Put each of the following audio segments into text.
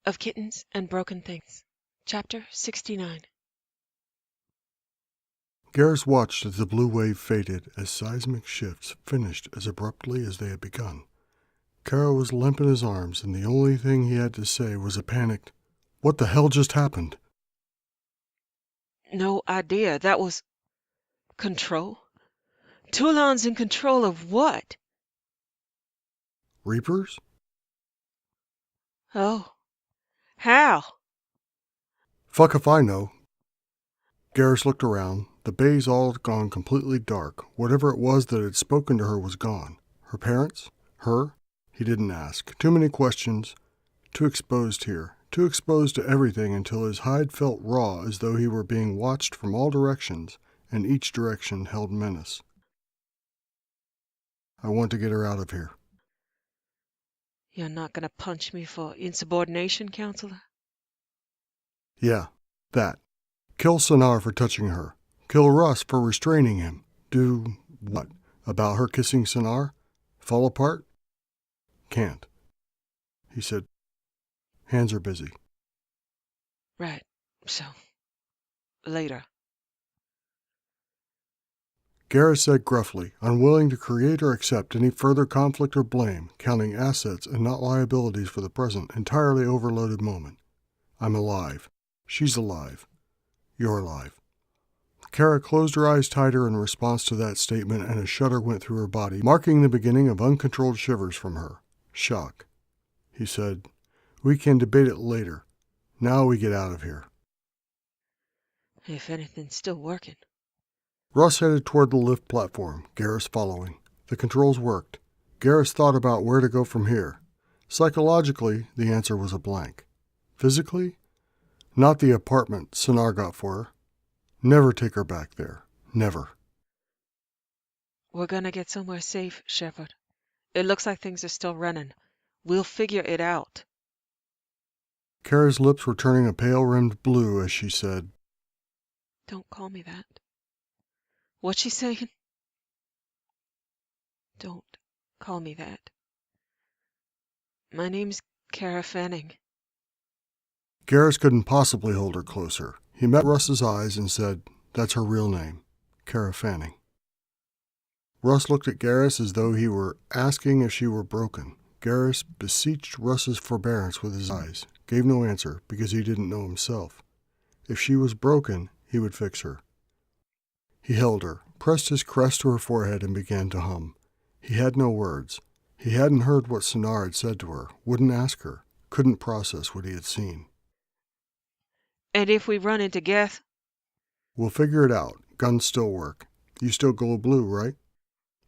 of Kittens and Broken Things. Chapter 69. Garrus watched as the blue wave faded, as seismic shifts finished as abruptly as they had begun. Kara was limp in his arms, and the only thing he had to say was a panicked, "What the hell just happened?" No idea. That was... control? Toulon's in control of what? Reapers? Oh. How? Fuck if I know. Garrus looked around. The bay's all gone completely dark. Whatever it was that had spoken to her was gone. Her parents? Her? He didn't ask. Too many questions. Too exposed here. Too exposed to everything until his hide felt raw, as though he were being watched from all directions, and each direction held menace. I want to get her out of here. You're not gonna punch me for insubordination, Counselor? Yeah, that. Kill Sonar for touching her. Kill Russ for restraining him. Do what? About her kissing Sonar? Fall apart? Can't. He said, hands are busy. Right. So, later. Garrus said gruffly, unwilling to create or accept any further conflict or blame, counting assets and not liabilities for the present entirely overloaded moment. I'm alive. She's alive. You're alive. Kara closed her eyes tighter in response to that statement, and a shudder went through her body, marking the beginning of uncontrolled shivers from her. Shock. He said, "We can debate it later. Now we get out of here." If anything's still working. Russ headed toward the lift platform, Garrus following. The controls worked. Garrus thought about where to go from here. Psychologically, the answer was a blank. Physically? Not the apartment Sonar got for her. Never take her back there. Never. We're gonna get somewhere safe, Shepard. It looks like things are still running. We'll figure it out. Kara's lips were turning a pale-rimmed blue as she said, Don't call me that. What's she saying? Don't call me that. My name's Kara Fanning. Garrus couldn't possibly hold her closer. He met Russ's eyes and said, "That's her real name, Kara Fanning." Russ looked at Garrus as though he were asking if she were broken. Garrus beseeched Russ's forbearance with his eyes, gave no answer because he didn't know himself. If she was broken, he would fix her. He held her, pressed his crest to her forehead, and began to hum. He had no words. He hadn't heard what Sonar had said to her, wouldn't ask her, couldn't process what he had seen. And if we run into Geth? We'll figure it out. Guns still work. You still glow blue, right?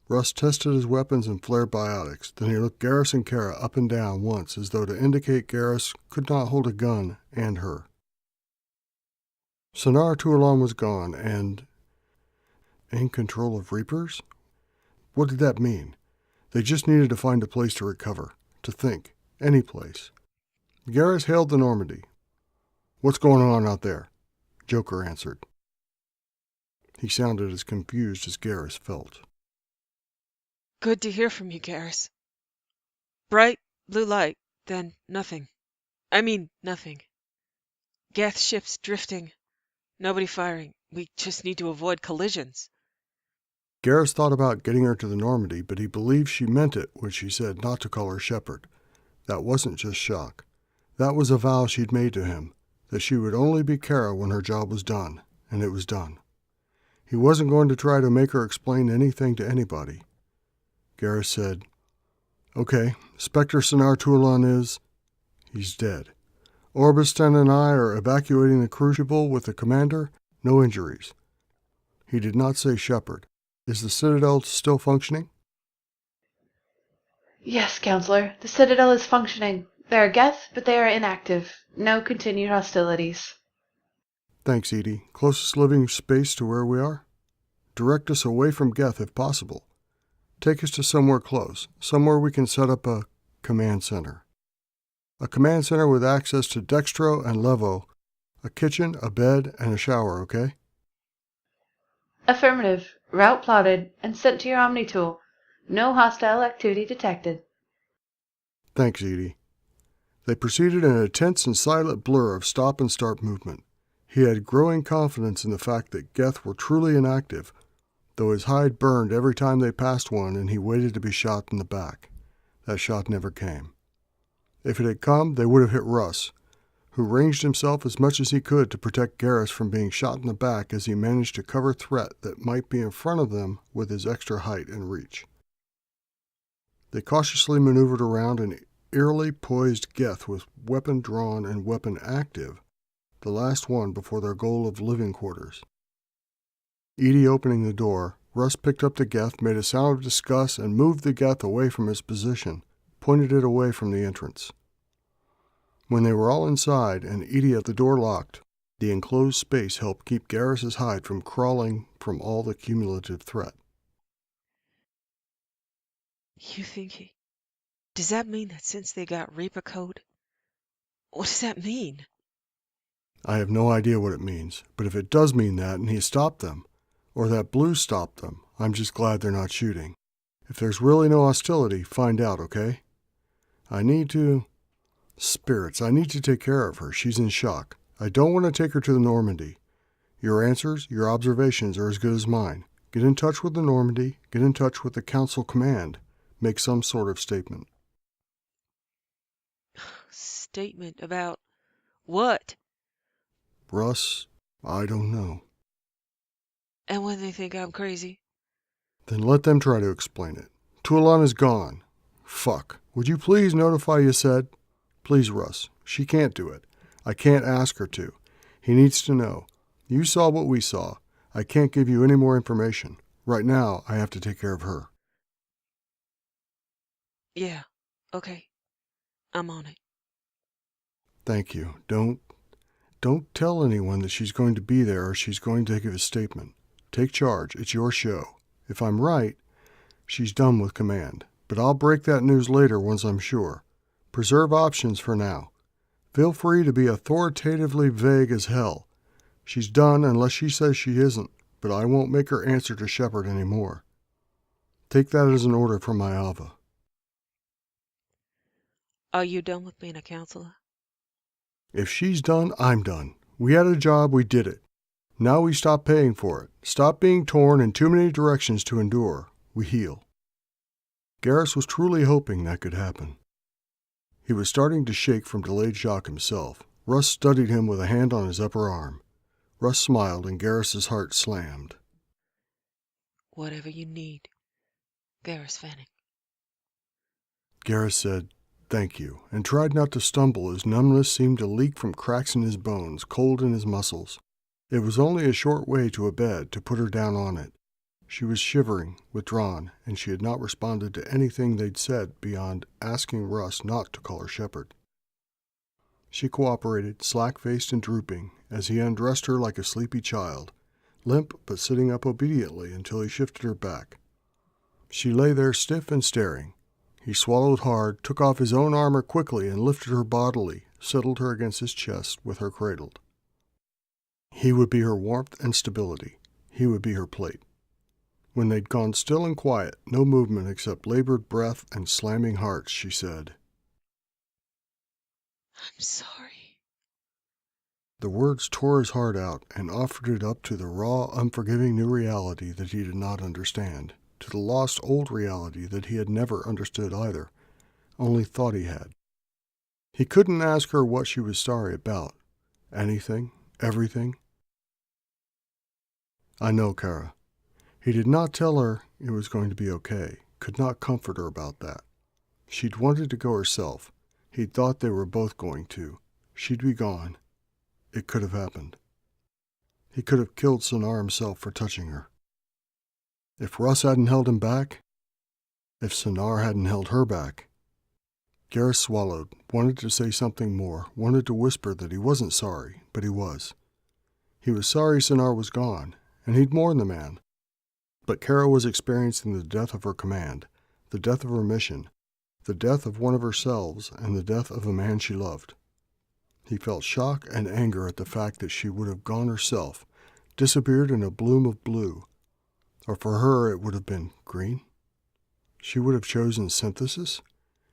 Russ tested his weapons and flared biotics. Then he looked Garrus and Kara up and down once, as though to indicate Garrus could not hold a gun and her. Sonar Toulon was gone, and in control of Reapers? What did that mean? They just needed to find a place to recover, to think, any place. Garrus hailed the Normandy. "What's going on out there?" Joker answered. He sounded as confused as Garrus felt. Good to hear from you, Garrus. Bright blue light, then nothing. I mean, nothing. Geth ships drifting. Nobody firing. We just need to avoid collisions. Garrus thought about getting her to the Normandy, but he believed she meant it when she said not to call her Shepard. That wasn't just shock. That was a vow she'd made to him, that she would only be Kara when her job was done, and it was done. He wasn't going to try to make her explain anything to anybody. Garrus said, "Okay, Spectre Sonar Toulon is... he's dead. Orbistan and I are evacuating the crucible with the commander. No injuries." He did not say Shepard. "Is the Citadel still functioning?" Yes, Counselor. The Citadel is functioning. There are Geth, but they are inactive. No continued hostilities. Thanks, Edie. Closest living space to where we are? Direct us away from Geth if possible. Take us to somewhere close, somewhere we can set up a command center. A command center with access to Dextro and Levo, a kitchen, a bed, and a shower, okay? Affirmative. Route plotted and sent to your Omni tool. No hostile activity detected. Thanks, Edie. They proceeded in a tense and silent blur of stop and start movement. He had growing confidence in the fact that Geth were truly inactive, though his hide burned every time they passed one and he waited to be shot in the back. That shot never came. If it had come, they would have hit Russ, who ranged himself as much as he could to protect Garrus from being shot in the back as he managed to cover threat that might be in front of them with his extra height and reach. They cautiously maneuvered around an eerily poised Geth with weapon drawn and weapon active, the last one before their goal of living quarters. Edie opening the door, Russ picked up the Geth, made a sound of disgust, and moved the Geth away from his position, pointed it away from the entrance. When they were all inside and Edie at the door locked, the enclosed space helped keep Garrus's hide from crawling from all the cumulative threat. You think does that mean that since they got Reaper code? What does that mean? I have no idea what it means, but if it does mean that and he stopped them, or that Blue stopped them, I'm just glad they're not shooting. If there's really no hostility, find out, okay? Spirits, I need to take care of her. She's in shock. I don't want to take her to the Normandy. Your answers, your observations are as good as mine. Get in touch with the Normandy, get in touch with the Council Command. Make some sort of statement. Statement about what? Russ, I don't know. And when they think I'm crazy? Then let them try to explain it. Tualan is gone. Fuck. Would you please notify you said? Please, Russ. She can't do it. I can't ask her to. He needs to know. You saw what we saw. I can't give you any more information. Right now, I have to take care of her. Yeah, okay. I'm on it. Thank you. Don't tell anyone that she's going to be there or she's going to give a statement. Take charge. It's your show. If I'm right, she's done with command. But I'll break that news later once I'm sure. Preserve options for now. Feel free to be authoritatively vague as hell. She's done unless she says she isn't, but I won't make her answer to Shepard anymore. Take that as an order from my Alva. Are you done with being a counselor? If she's done, I'm done. We had a job, we did it. Now we stop paying for it. Stop being torn in too many directions to endure. We heal. Garrus was truly hoping that could happen. He was starting to shake from delayed shock himself. Russ studied him with a hand on his upper arm. Russ smiled and Garrus's heart slammed. Whatever you need, Garrus Fanning. Garrus said, "Thank you," and tried not to stumble as numbness seemed to leak from cracks in his bones, cold in his muscles. It was only a short way to a bed to put her down on it. She was shivering, withdrawn, and she had not responded to anything they'd said beyond asking Russ not to call her Shepard. She cooperated, slack-faced and drooping, as he undressed her like a sleepy child, limp but sitting up obediently until he shifted her back. She lay there stiff and staring. He swallowed hard, took off his own armor quickly and lifted her bodily, settled her against his chest with her cradled. He would be her warmth and stability. He would be her plate. When they'd gone still and quiet, no movement except labored breath and slamming hearts, she said, I'm sorry. The words tore his heart out and offered it up to the raw, unforgiving new reality that he did not understand, to the lost old reality that he had never understood either, only thought he had. He couldn't ask her what she was sorry about. Anything, everything. I know, Kara. He did not tell her it was going to be okay, could not comfort her about that. She'd wanted to go herself. He'd thought they were both going to. She'd be gone. It could have happened. He could have killed Sonar himself for touching her. If Russ hadn't held him back, if Sonar hadn't held her back. Garrus swallowed, wanted to say something more, wanted to whisper that he wasn't sorry, but he was. He was sorry Sonar was gone, and he'd mourn the man. But Kara was experiencing the death of her command, the death of her mission, the death of one of herselves, and the death of a man she loved. He felt shock and anger at the fact that she would have gone herself, disappeared in a bloom of blue. Or for her it would have been green? She would have chosen synthesis?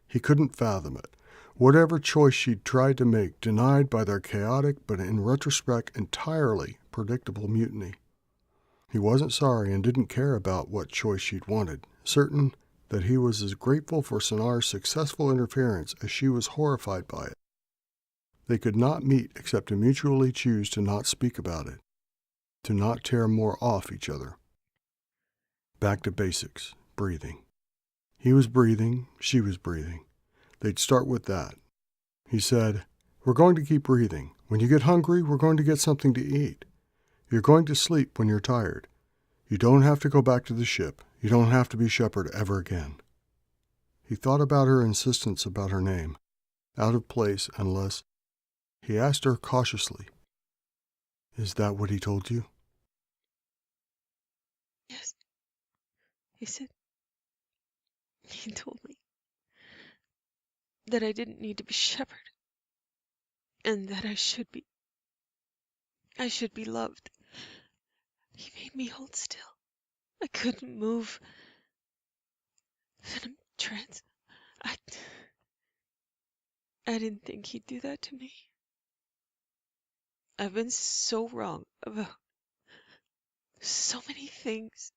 He couldn't fathom it. Whatever choice she'd tried to make, denied by their chaotic but in retrospect entirely predictable mutiny. He wasn't sorry and didn't care about what choice she'd wanted, certain that he was as grateful for Sonar's successful interference as she was horrified by it. They could not meet except to mutually choose to not speak about it, to not tear more off each other. Back to basics, breathing. He was breathing, she was breathing. They'd start with that. He said, "We're going to keep breathing. When you get hungry, we're going to get something to eat. You're going to sleep when you're tired. You don't have to go back to the ship. You don't have to be Shepard ever again." He thought about her insistence about her name, out of place unless... He asked her cautiously, "Is that what he told you?" Yes. He told me that I didn't need to be Shepard, and that I should be loved. He made me hold still. I couldn't move. Then I'm trans. I didn't think he'd do that to me. I've been so wrong about so many things.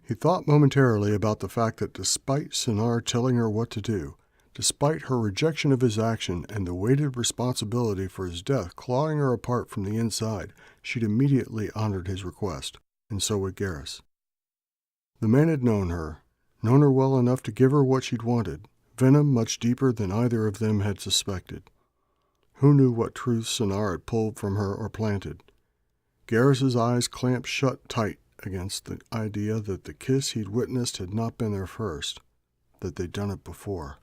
He thought momentarily about the fact that despite Sonar telling her what to do, despite her rejection of his action and the weighted responsibility for his death clawing her apart from the inside, she'd immediately honored his request, and so would Garrus. The man had known her well enough to give her what she'd wanted, venom much deeper than either of them had suspected. Who knew what truths Sonar had pulled from her or planted? Garrus's eyes clamped shut tight against the idea that the kiss he'd witnessed had not been their first, that they'd done it before,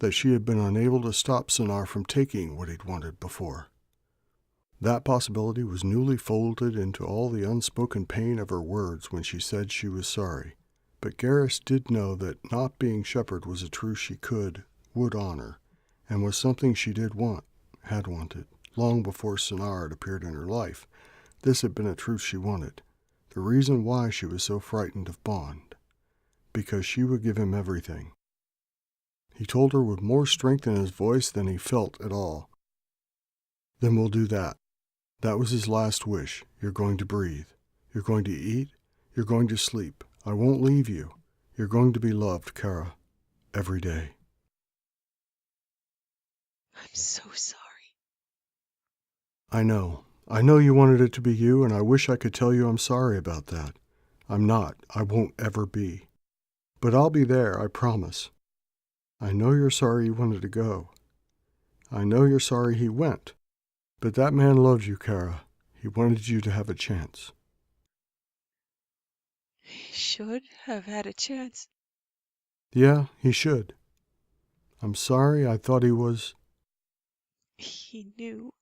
that she had been unable to stop Sonar from taking what he'd wanted before. That possibility was newly folded into all the unspoken pain of her words when she said she was sorry, but Garrus did know that not being Shepard was a truth she would honor, and was something she did want, had wanted, long before Sonar had appeared in her life. This had been a truth she wanted, the reason why she was so frightened of Bond, because she would give him everything. He told her with more strength in his voice than he felt at all. "Then we'll do that." That was his last wish. "You're going to breathe. You're going to eat. You're going to sleep. I won't leave you. You're going to be loved, Kara, every day." I'm so sorry. I know you wanted it to be you, and I wish I could tell you I'm sorry about that. I'm not. I won't ever be. But I'll be there, I promise. I know you're sorry you wanted to go. I know you're sorry he went. But that man loved you, Kara. He wanted you to have a chance. He should have had a chance. Yeah, he should. I'm sorry I thought he was... He knew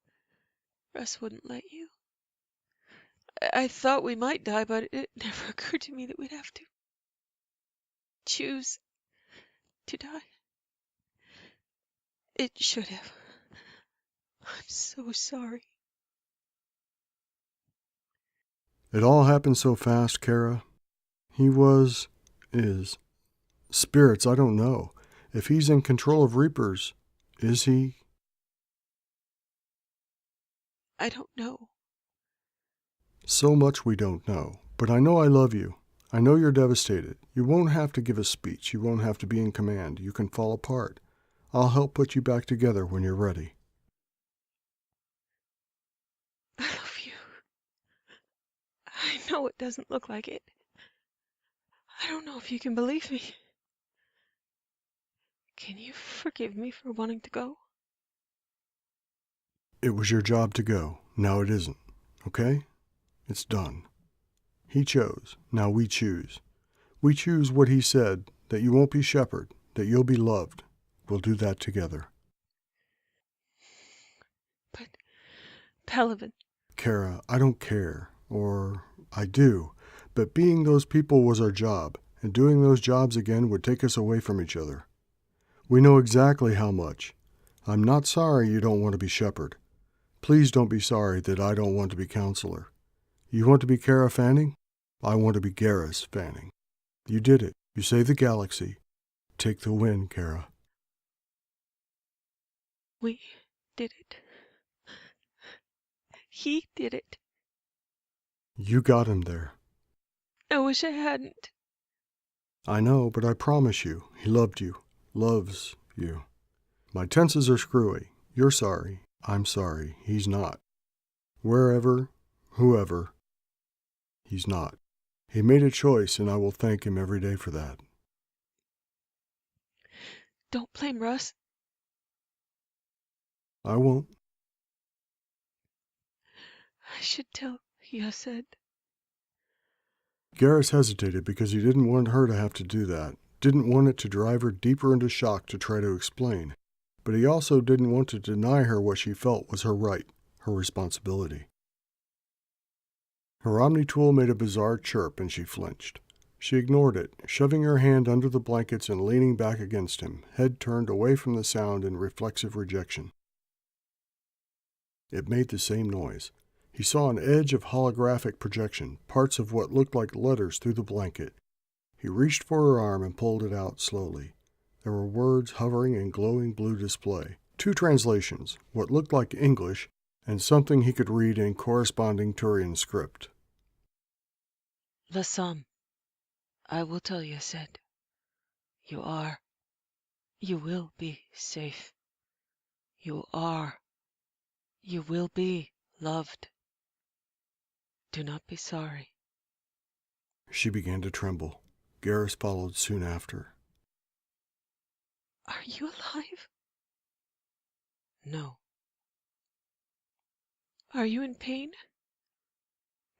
Russ wouldn't let you. I thought we might die, but it never occurred to me that we'd have to choose to die. It should have. I'm so sorry. It all happened so fast, Kara. He is. Spirits, I don't know. If he's in control of Reapers, is he? I don't know. So much we don't know. But I know I love you. I know you're devastated. You won't have to give a speech. You won't have to be in command. You can fall apart. I'll help put you back together when you're ready. I love you. I know it doesn't look like it. I don't know if you can believe me. Can you forgive me for wanting to go? It was your job to go. Now it isn't. Okay? It's done. He chose. Now we choose. We choose what he said, that you won't be Shepard, that you'll be loved. We'll do that together. But, Pelivan... Kara, I don't care. Or, I do. But being those people was our job, and doing those jobs again would take us away from each other. We know exactly how much. I'm not sorry you don't want to be Shepard. Please don't be sorry that I don't want to be Counselor. You want to be Kara Fanning? I want to be Garrus Fanning. You did it. You saved the galaxy. Take the win, Kara. We did it. He did it. You got him there. I wish I hadn't. I know, but I promise you, he loved you. Loves you. My tenses are screwy. You're sorry. I'm sorry. He's not. Wherever, whoever, he's not. He made a choice, and I will thank him every day for that. Don't blame Russ. I won't. I should tell, he said. Garrus hesitated because he didn't want her to have to do that, didn't want it to drive her deeper into shock to try to explain, but he also didn't want to deny her what she felt was her right, her responsibility. Her Omni-tool made a bizarre chirp and she flinched. She ignored it, shoving her hand under the blankets and leaning back against him, head turned away from the sound in reflexive rejection. It made the same noise. He saw an edge of holographic projection, parts of what looked like letters through the blanket. He reached for her arm and pulled it out slowly. There were words hovering in glowing blue display. 2 translations, what looked like English, and something he could read in corresponding Turian script. Lassam, I will tell you, said. You will be safe. You will be loved. Do not be sorry. She began to tremble. Garrus followed soon after. Are you alive? No. Are you in pain?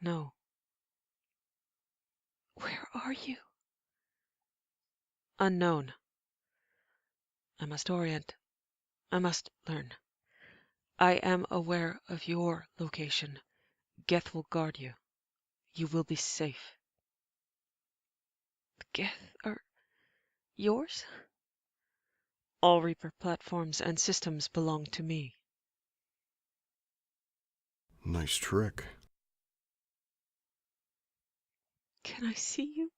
No. Where are you? Unknown. I must orient. I must learn. I am aware of your location. Geth will guard you. You will be safe. The Geth are yours? All Reaper platforms and systems belong to me. Nice trick. Can I see you?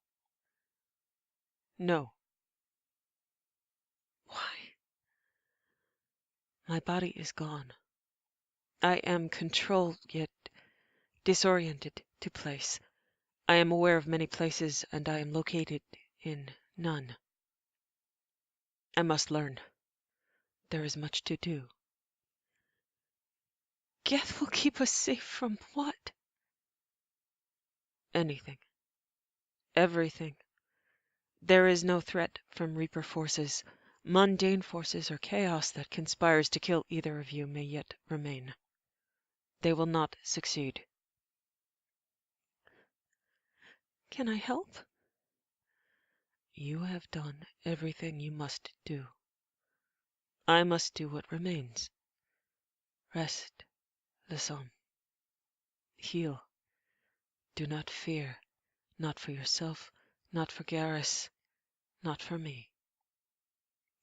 No. Why? My body is gone. I am controlled yet disoriented to place. I am aware of many places and I am located in none. I must learn. There is much to do. Geth will keep us safe from what? Anything. Everything. There is no threat from Reaper forces. Mundane forces or chaos that conspires to kill either of you may yet remain. They will not succeed. Can I help? You have done everything you must do. I must do what remains. Rest, Lassam. Heal. Do not fear. Not for yourself, not for Garrus, not for me.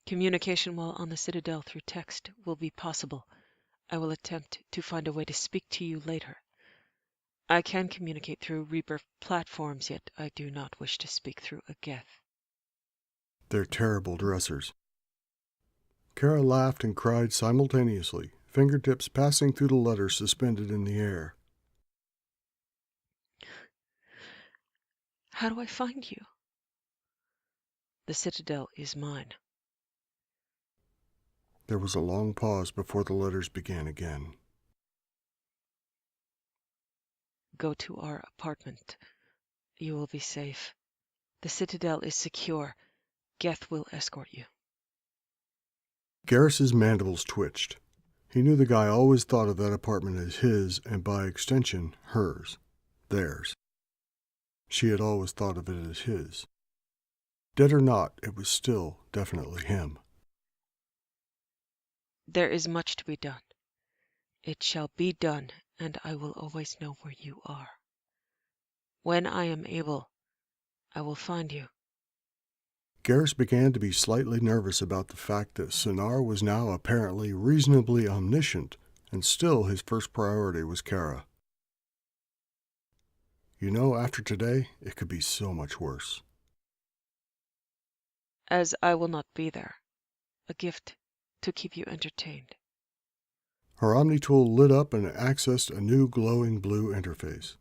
Communication while on the Citadel through text will be possible. I will attempt to find a way to speak to you later. I can communicate through Reaper platforms, yet I do not wish to speak through a Geth. They're terrible dressers. Kara laughed and cried simultaneously, fingertips passing through the letters suspended in the air. How do I find you? The Citadel is mine. There was a long pause before the letters began again. Go to our apartment. You will be safe. The Citadel is secure. Geth will escort you. Garrus's mandibles twitched. He knew the guy always thought of that apartment as his and by extension hers, theirs. She had always thought of it as his. Dead or not, it was still definitely him. There is much to be done. It shall be done, and I will always know where you are. When I am able, I will find you. Garrus began to be slightly nervous about the fact that Sonar was now apparently reasonably omniscient, and still his first priority was Kara. You know, after today, it could be so much worse. As I will not be there, a gift to keep you entertained. Her Omni tool lit up and accessed a new glowing blue interface.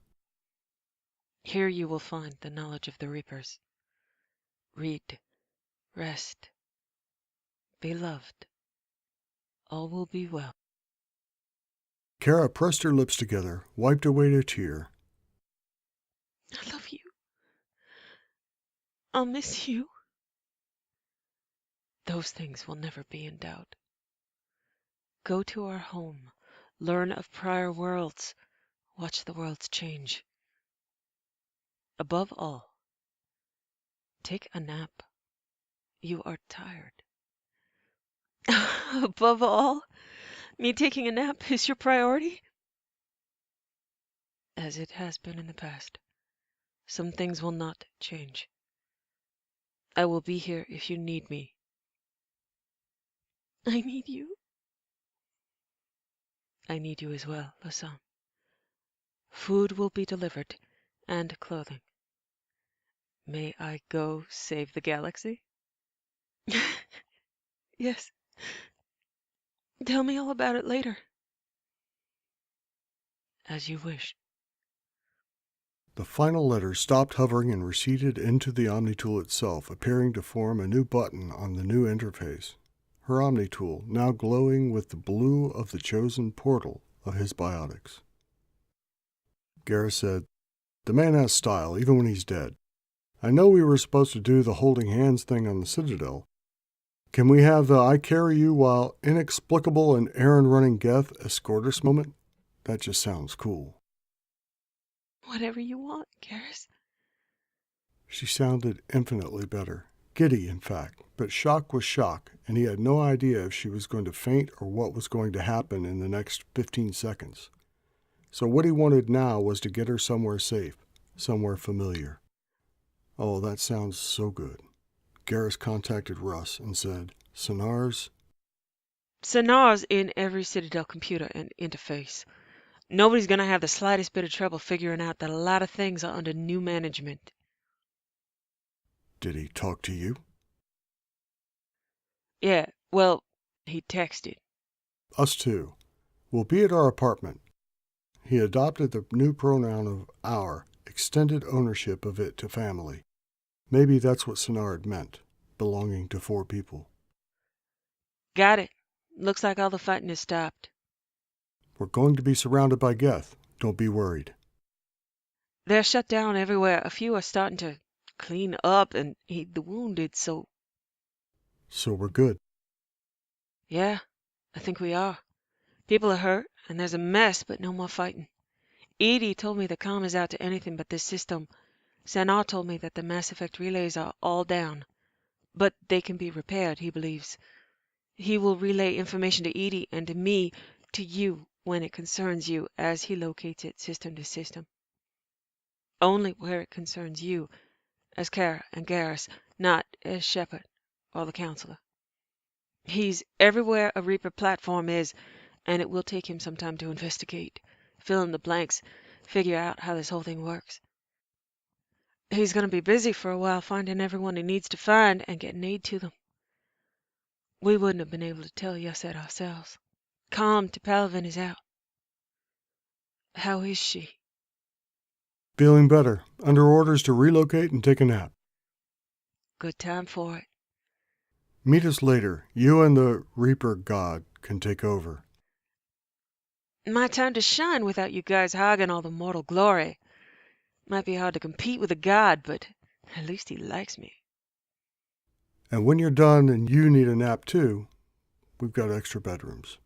Here you will find the knowledge of the Reapers. Read, rest, be loved. All will be well. Kara pressed her lips together, wiped away a tear. I love you. I'll miss you. Those things will never be in doubt. Go to our home. Learn of prior worlds. Watch the worlds change. Above all, take a nap. You are tired. Above all, me taking a nap is your priority? As it has been in the past. Some things will not change. I will be here if you need me. I need you. I need you as well, Lassam. Food will be delivered, and clothing. May I go save the galaxy? Yes. Tell me all about it later. As you wish. The final letter stopped hovering and receded into the Omni tool itself, appearing to form a new button on the new interface. Her Omni tool, now glowing with the blue of the chosen portal of his biotics. Garrus said, "The man has style, even when he's dead. I know we were supposed to do the holding hands thing on the Citadel. Can we have the I carry you while inexplicable and errand-running Geth escort us moment? That just sounds cool." Whatever you want, Garrus. She sounded infinitely better. Giddy, in fact, but shock was shock, and he had no idea if she was going to faint or what was going to happen in the next 15 seconds. So what he wanted now was to get her somewhere safe, somewhere familiar. Oh, that sounds so good. Garrus contacted Russ and said, "Sonar's?" Sonar's in every Citadel computer and interface. Nobody's going to have the slightest bit of trouble figuring out that a lot of things are under new management. Did he talk to you? Yeah, well, he texted. Us too. We'll be at our apartment. He adopted the new pronoun of our, extended ownership of it to family. Maybe that's what Sonar had meant, belonging to 4 people. Got it. Looks like all the fighting has stopped. We're going to be surrounded by Geth. Don't be worried. They're shut down everywhere. A few are starting to clean up and aid the wounded, so... So we're good. Yeah, I think we are. People are hurt, and there's a mess, but no more fighting. Edie told me the comm is out to anything but this system. Sanar told me that the Mass Effect relays are all down, but they can be repaired, he believes. He will relay information to Edie and to me, to you, when it concerns you, as he locates it system to system. Only where it concerns you, as Kara and Garrus, not as Shepard or the Counselor. He's everywhere a Reaper platform is, and it will take him some time to investigate, fill in the blanks, figure out how this whole thing works. He's going to be busy for a while finding everyone he needs to find and getting aid to them. We wouldn't have been able to tell Yasset ourselves. Comm to Palvin is out. How is she? Feeling better. Under orders to relocate and take a nap. Good time for it. Meet us later. You and the Reaper God can take over. My time to shine without you guys hogging all the mortal glory. Might be hard to compete with a god, but at least he likes me. And when you're done and you need a nap too, we've got extra bedrooms.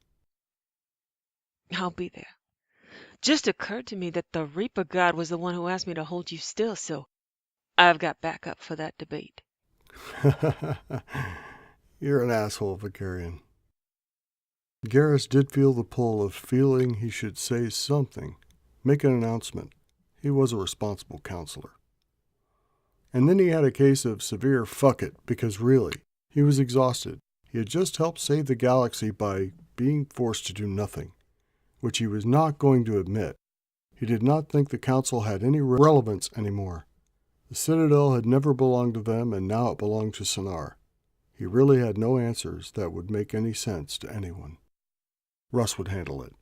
I'll be there. Just occurred to me that the Reaper god was the one who asked me to hold you still, so I've got backup for that debate. You're an asshole, Vicarian. Garrus did feel the pull of feeling he should say something, make an announcement. He was a responsible counselor. And then he had a case of severe fuck it, because really, he was exhausted. He had just helped save the galaxy by being forced to do nothing, which he was not going to admit. He did not think the Council had any relevance anymore. The Citadel had never belonged to them, and now it belonged to Sonar. He really had no answers that would make any sense to anyone. Russ would handle it.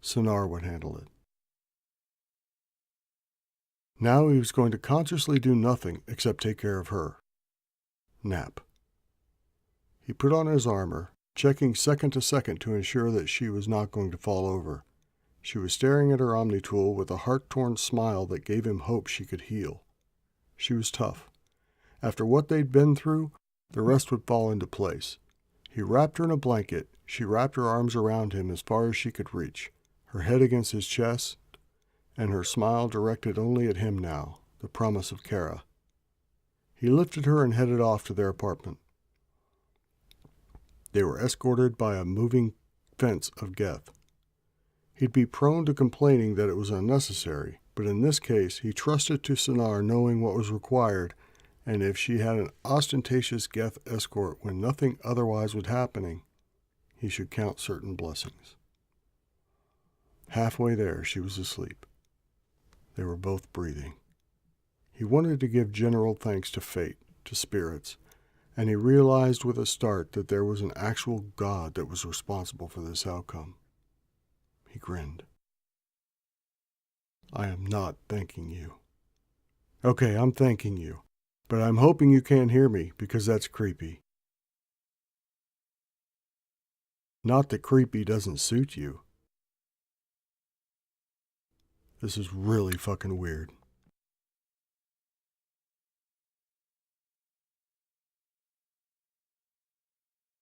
Sonar would handle it. Now he was going to consciously do nothing except take care of her. Nap. He put on his armor, checking second to second to ensure that she was not going to fall over. She was staring at her Omni-tool with a heart-torn smile that gave him hope she could heal. She was tough. After what they'd been through, the rest would fall into place. He wrapped her in a blanket. She wrapped her arms around him as far as she could reach, her head against his chest, and her smile directed only at him now, the promise of Kara. He lifted her and headed off to their apartment. They were escorted by a moving fence of Geth. He'd be prone to complaining that it was unnecessary, but in this case he trusted to Sonar knowing what was required, and if she had an ostentatious Geth escort when nothing otherwise was happening, he should count certain blessings. Halfway there, she was asleep. They were both breathing. He wanted to give general thanks to fate, to spirits, and he realized with a start that there was an actual God that was responsible for this outcome. He grinned. I am not thanking you. Okay, I'm thanking you, but I'm hoping you can't hear me because that's creepy. Not that creepy doesn't suit you. This is really fucking weird.